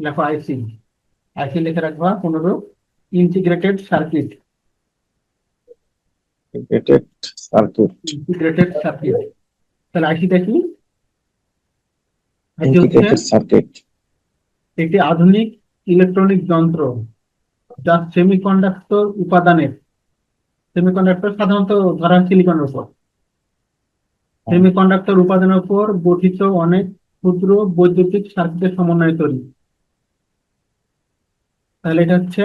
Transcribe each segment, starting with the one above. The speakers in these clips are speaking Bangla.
লেখো আইসি। আইসি লিখে রাখবা 15, integrated circuit. Integrated circuit. Integrated circuit, তাহলে আইসিটা কি? আইসি হচ্ছে ইন্টিগ্রেটেড সার্কিট। একটি আধুনিক ইলেকট্রনিক যন্ত্র যা সেমিকন্ডাক্টর উপাদানের, সেমিকন্ডাক্টর সাধারণত ধরা হয় সিলিকনের উপর, সেমিকন্ডাক্টর উপাদানের উপর গঠিত অনেক ক্ষুদ্র বৈদ্যুতিক সার্কিটের সমন্বয়ে তৈরি। তাহলে এটা হচ্ছে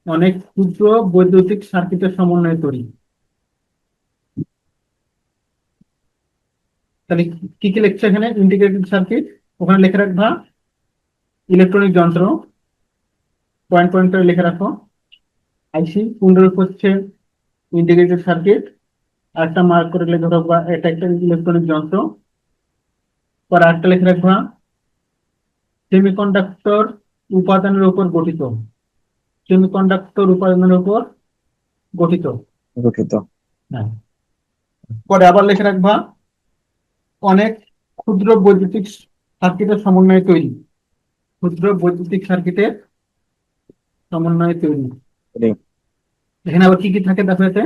অনেক ক্ষুদ্র বৈদ্যুতিক সার্কিটের সমন্বয়ে তৈরি। তাহলে কি কি লিখছে এখানে? ইন্টিগ্রেটেড সার্কিট, ওখানে লিখে রাখবা ইলেকট্রনিক যন্ত্র, পয়েন্ট পয়েন্ট করে লিখে রাখো। আইসি পুনরূপ হচ্ছে ইন্টিগ্রেটেড সার্কিট, আরেকটা মার্ক করে লিখে রাখবা এটা একটা ইলেকট্রনিক যন্ত্র। পরে আরেকটা লিখে রাখবা সেমিকন্ডাক্টর উপাদানের উপর গঠিত, সেমিকন্ডাক্টর উপাদানের উপর গঠিত। গঠিত। হ্যাঁ। পরে আবার লিখে রাখবা অনেক ক্ষুদ্র বৈদ্যুতিক সার্কিটের সমন্বয়ে তৈরি, ক্ষুদ্র বৈদ্যুতিক সার্কিটের সমন্বয়ে তৈরি। রে। এখানে আবার কি কি থাকে দেখো, এতে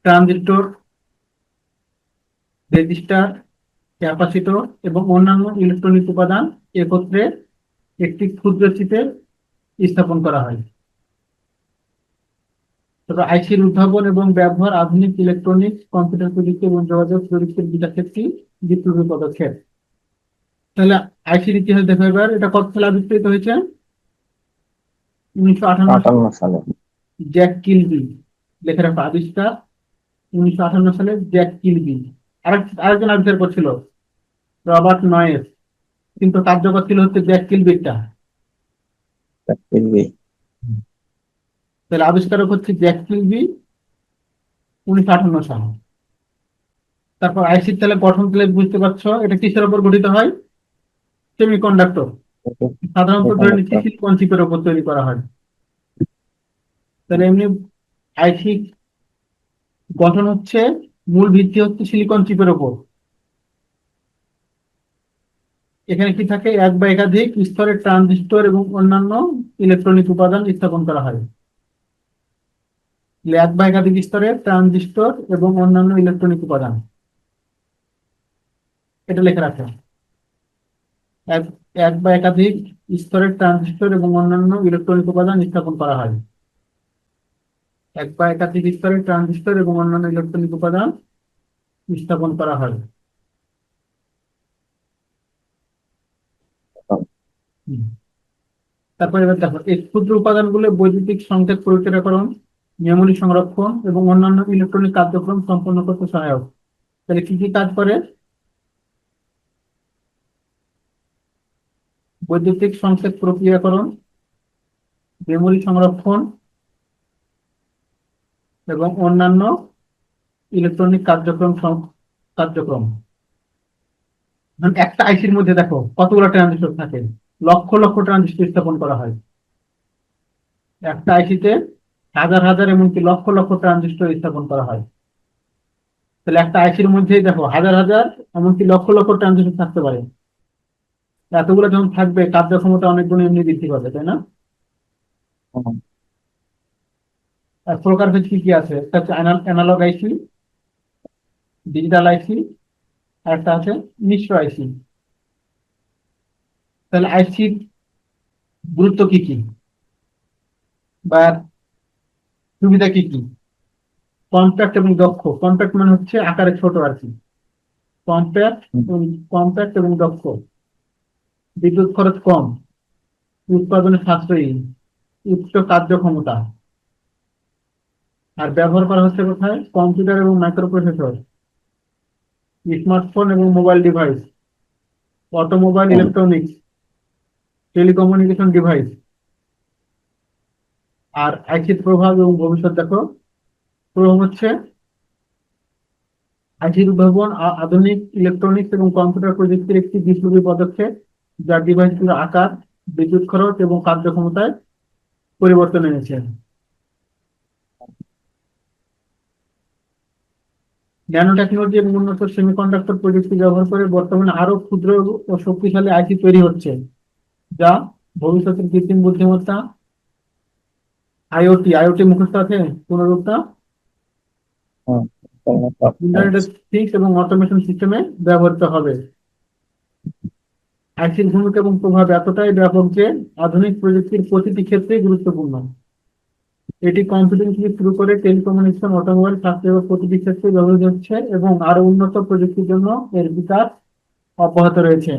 ট্রানজিস্টর, রেজিস্টার, ক্যাপাসিটর এবং অন্যান্য ইলেকট্রনিক উপাদান একত্রে একটি ক্ষুদ্র চিপে স্থাপন করা হয়। তবে আইসির উদ্ভাবন এবং ব্যবহার আধুনিক ইলেকট্রনিক্স, কম্পিউটার প্রযুক্তি এবং যোগাযোগ প্রযুক্তির বিকাশে একটি বিপ্লবী পদক্ষেপ। তাহলে আইসির ইতিহাস দেখো এবার, এটা কত সালে আবিষ্কৃত হয়েছে? 1958 সালে। 58 সালে। জ্যাক কিলবি, লেখা রাখো আবিষ্কার 1958 সালে জ্যাক কিলবি। আরেকজন আবিষ্কার করছিল রবার্ট নয়েস, কিন্তু কার্যকর ছিল হচ্ছে জ্যাক কিলবিটা। কিলবি। তাহলে আবিষ্কারক হচ্ছে জ্যাক কিলবি, 1958 সাল। তারপর আইসির তাহলে গঠন তাহলে বুঝতে পারছো এটা কিসের উপর গঠিত হয়? সেমিকন্ডাক্টর, সাধারণত ধরে নিচ্ছি সেমিকন্ডাক্টর। সিলিকন চিপের উপর তৈরি করা হয়। তাহলে এমনি আইসি গঠন হচ্ছে, মূল ভিত্তি হচ্ছে সিলিকন চিপের উপর। এখানে কি থাকে? এক বা একাধিক স্তরের ট্রানজিস্টর এবং অন্যান্য ইলেকট্রনিক উপাদান স্থাপন করা হয়। এক বা একাধিক স্তরের ট্রানজিস্টর এবং অন্যান্য ইলেকট্রনিক উপাদান, এটা লেখা রাখে। এক এক বা একাধিক স্তরের ট্রানজিস্টর এবং অন্যান্য ইলেকট্রনিক উপাদান স্থাপন করা হয়। এক বা একাধিক স্তরের ট্রানজিস্টর এবং অন্যান্য ইলেকট্রনিক উপাদান স্থাপন করা হয়। হুম। তারপরে এবার দেখো, এই ক্ষুদ্র উপাদানগুলো বৈদ্যুতিক সংকেত প্রক্রিয়াকরণ, মেমোরি সংরক্ষণ এবং অন্যান্য ইলেকট্রনিক কার্যক্রম সম্পন্ন করতে সহায়ক। তাহলে কি কি কাজ করে? বৈদ্যুতিক সংকেত প্রক্রিয়াকরণ, মেমোরি সংরক্ষণ এবং অন্যান্য ইলেকট্রনিক কার্যক্রম। মানে একটা আইসির মধ্যে দেখো কতগুলো ট্রানজিস্টর থাকে, লক্ষ লক্ষ ট্রানজিস্টর স্থাপন করা হয়। একটা আইসিতে হাজার হাজার এমনকি লক্ষ লক্ষ ট্রানজিস্টর স্থাপন করা হয়। তাহলে একটা আইসির মধ্যেই দেখো হাজার হাজার এমনকি লক্ষ লক্ষ ট্রানজিস্টর থাকতে পারে। এতগুলো যখন থাকবে কার্যক্ষমতা অনেক গুণ এমনি বৃদ্ধি পাবে, তাই না? আর প্রকারভেদ কি কি আছে? একটা হচ্ছে অ্যানালগ আইসি, ডিজিটাল আইসি, আর একটা আছে মিশ্র আইসি। তাহলে আইসির গুরুত্ব কি কি বা সুবিধা কি কি? কম্প্যাক্ট এবং দক্ষ। কম্প্যাক্ট মানে হচ্ছে আকারে ছোট আর কি। কম্প্যাক্ট, কম্প্যাক্ট এবং দক্ষ, বিদ্যুৎ খরচ কম, উৎপাদনে সাশ্রয়ী, উচ্চ কার্যক্ষমতা। আর ব্যবহার করা হচ্ছে কোথায়? কম্পিউটার এবং মাইক্রোপ্রসেসর, স্মার্টফোন এবং mobile device, automobile electronics, telecommunication device. আর আইসির প্রভাব এবং ভবিষ্যৎ দেখো, প্রভাব হচ্ছে আইসির উদ্ভাবন আধুনিক ইলেকট্রনিক্স এবং কম্পিউটার প্রযুক্তির একটি বিপ্লবী পদক্ষেপ, যা ডিভাইসগুলোর আকার, বিদ্যুৎ খরচ এবং কার্যক্ষমতায় পরিবর্তন এনেছে। ন্যানো টেকনোলজি এবং উন্নত সেমিকন্ডাক্টর প্রযুক্তি ব্যবহার করে বর্তমানে আরো ক্ষুদ্র ও শক্তিশালী আইসি তৈরি হচ্ছে, যা ভবিষ্যতের কৃত্রিম বুদ্ধিমত্তা, আইওটি মুখস্থ আছে পুনরুক্তা, হ্যাঁ, ইন্টারনেট অফ থিংস এবং অটোমেশন সিস্টেমে ব্যবহৃত হবে। আইসির ভূমিকা এবং প্রভাব এতটাই ব্যাপক যে আধুনিক প্রযুক্তির প্রতিটি ক্ষেত্রেই গুরুত্বপূর্ণ। এটি কম্পিউটিং থেকে শুরু করে টেলিকমিউনিকেশন, অটোমোবাইল, স্বাস্থ্য সেবা প্রতিটি ক্ষেত্রে ব্যবহৃত হচ্ছে এবং আরো উন্নত প্রযুক্তির জন্য এর বিকাশ অব্যাহত রয়েছে।